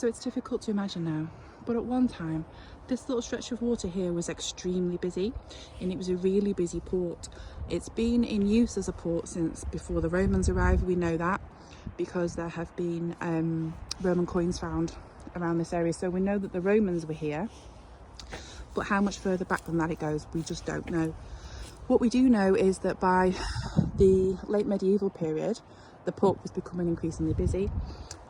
So it's difficult to imagine now, but at one time this little stretch of water here was extremely busy, and it was a really busy port. It's been in use as a port since before the Romans arrived. We know that because there have been Roman coins found around this area, so we know that the Romans were here, but how much further back than that it goes, we just don't know. What we do know is that by the late medieval period, the port was becoming increasingly busy,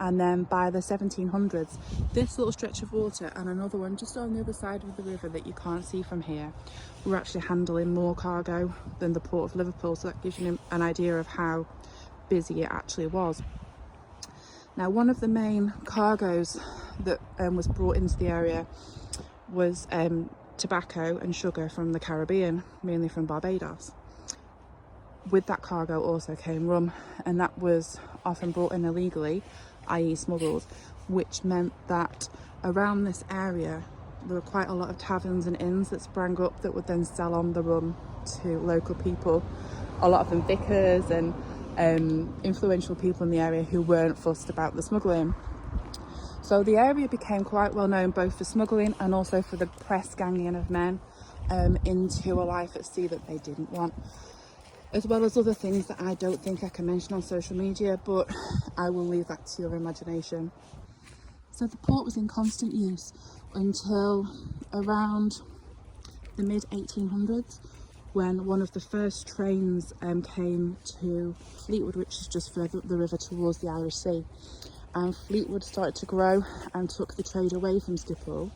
and then by the 1700s, this little stretch of water and another one just on the other side of the river that you can't see from here were actually handling more cargo than the port of Liverpool, so that gives you an idea of how busy it actually was. Now, one of the main cargoes that was brought into the area was tobacco and sugar from the Caribbean, mainly from Barbados. With that cargo also came rum, and that was often brought in illegally, i.e. smuggled, which meant that around this area there were quite a lot of taverns and inns that sprang up that would then sell on the rum to local people, a lot of them vicars and influential people in the area who weren't fussed about the smuggling. So the area became quite well known both for smuggling and also for the press ganging of men into a life at sea that they didn't want, as well as other things that I don't think I can mention on social media, but I will leave that to your imagination. So the port was in constant use until around the mid-1800s, when one of the first trains came to Fleetwood, which is just further up the river towards the Irish Sea. And Fleetwood started to grow and took the trade away from Skippool,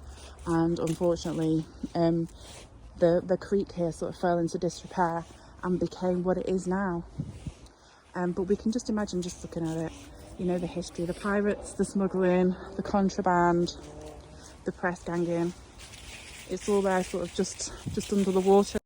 and unfortunately the creek here sort of fell into disrepair and became what it is now. But we can just imagine, just looking at it, you know, the history, the pirates, the smuggling, the contraband, the press ganging, it's all there sort of just under the water.